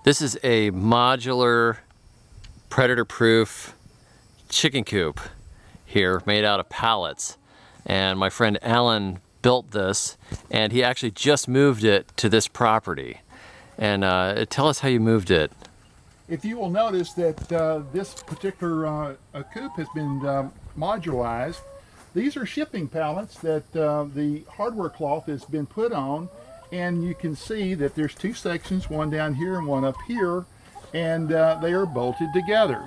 This is a modular, predator-proof chicken coop here, made out of pallets. And my friend Alan built this, and he actually just moved it to this property. And tell us how you moved it. If you will notice that this particular coop has been modularized. These are shipping pallets that the hardware cloth has been put on, and you can see that there's two sections, one down here and one up here, and they are bolted together.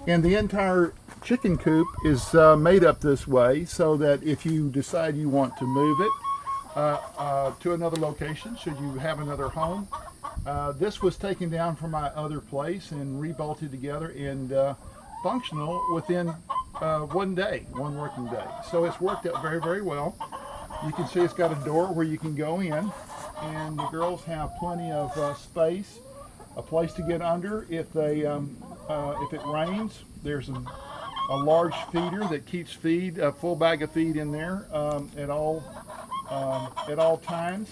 And the entire chicken coop is made up this way so that if you decide you want to move it to another location, should you have another home, this was taken down from my other place and rebolted together and functional within one working day. So it's worked out very, very well. You can see it's got a door where you can go in, and the girls have plenty of space, a place to get under if they if it rains. There's a large feeder that keeps feed, a full bag of feed in there at all times.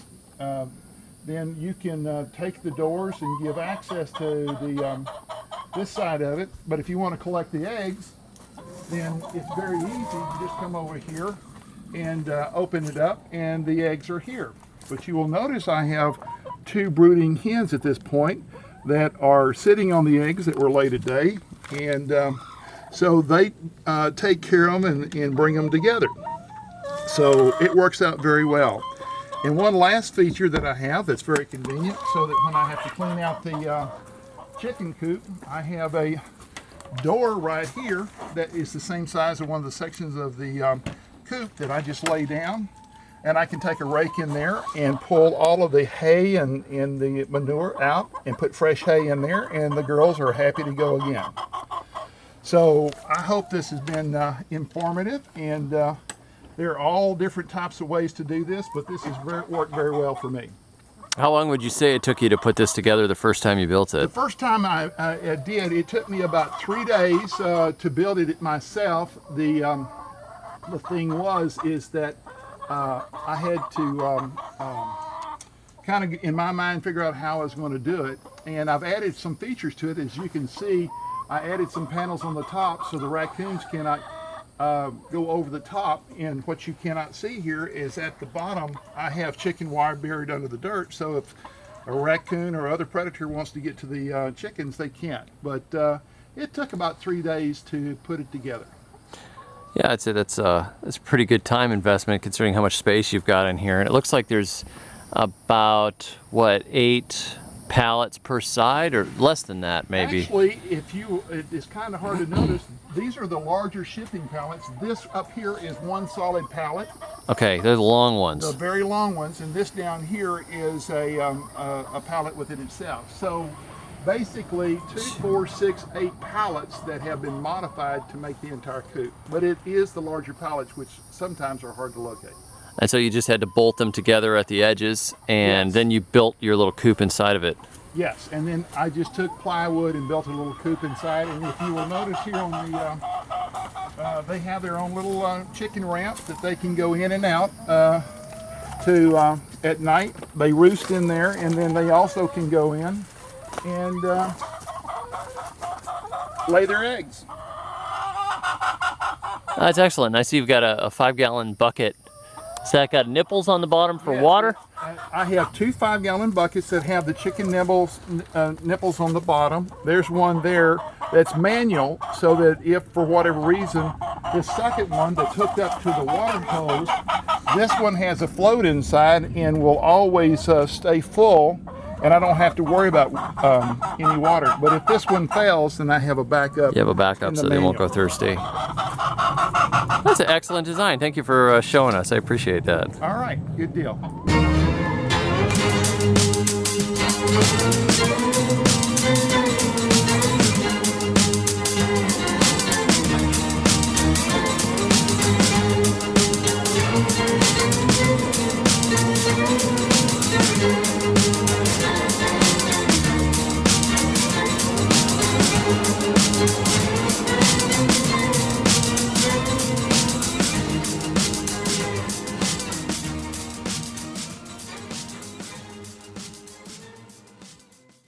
Then you can take the doors and give access to the this side of it. But if you want to collect the eggs, then it's very easy. You just come over here and open it up, and the eggs are here. But you will notice I have two brooding hens at this point that are sitting on the eggs that were laid today, and so they take care of them and bring them together. So it works out very well. And one last feature that I have that's very convenient, so that when I have to clean out the chicken coop, I have a door right here that is the same size as one of the sections of the coop that I just lay down, and I can take a rake in there and pull all of the hay and the manure out and put fresh hay in there, and the girls are happy to go again. So I hope this has been informative, and there are all different types of ways to do this, but this has worked very well for me. How long would you say it took you to put this together the first time you built it? The first time I did, it took me about 3 days to build it myself. The thing is that I had to kind of, in my mind, figure out how I was going to do it. And I've added some features to it. As you can see, I added some panels on the top so the raccoons cannot go over the top. And what you cannot see here is at the bottom, I have chicken wire buried under the dirt. So if a raccoon or other predator wants to get to the chickens, they can't. But it took about 3 days to put it together. Yeah, I'd say that's a pretty good time investment considering how much space you've got in here. And it looks like there's about, what, 8 pallets per side, or less than that maybe? Actually, it's kind of hard to notice, these are the larger shipping pallets. This up here is one solid pallet. Okay, they're the long ones. The very long ones, and this down here is a pallet within itself. So basically 2, 4, 6, 8 pallets that have been modified to make the entire coop. But it is the larger pallets, which sometimes are hard to locate. And so you just had to bolt them together at the edges, and then you built your little coop inside of it. Yes, and then I just took plywood and built a little coop inside. And if you will notice here on the, they have their own little chicken ramp that they can go in and out at night. They roost in there, and then they also can go in and lay their eggs. That's excellent. I see you've got a 5-gallon bucket. Has that got nipples on the bottom for water? I have 2 5-gallon buckets that have the chicken nipples on the bottom. There's one there that's manual, so that if for whatever reason, the second one that's hooked up to the water hose, this one has a float inside and will always stay full, and I don't have to worry about any water. But if this one fails, then I have a backup. You have a backup so they won't go thirsty. That's an excellent design. Thank you for showing us. I appreciate that. All right, good deal.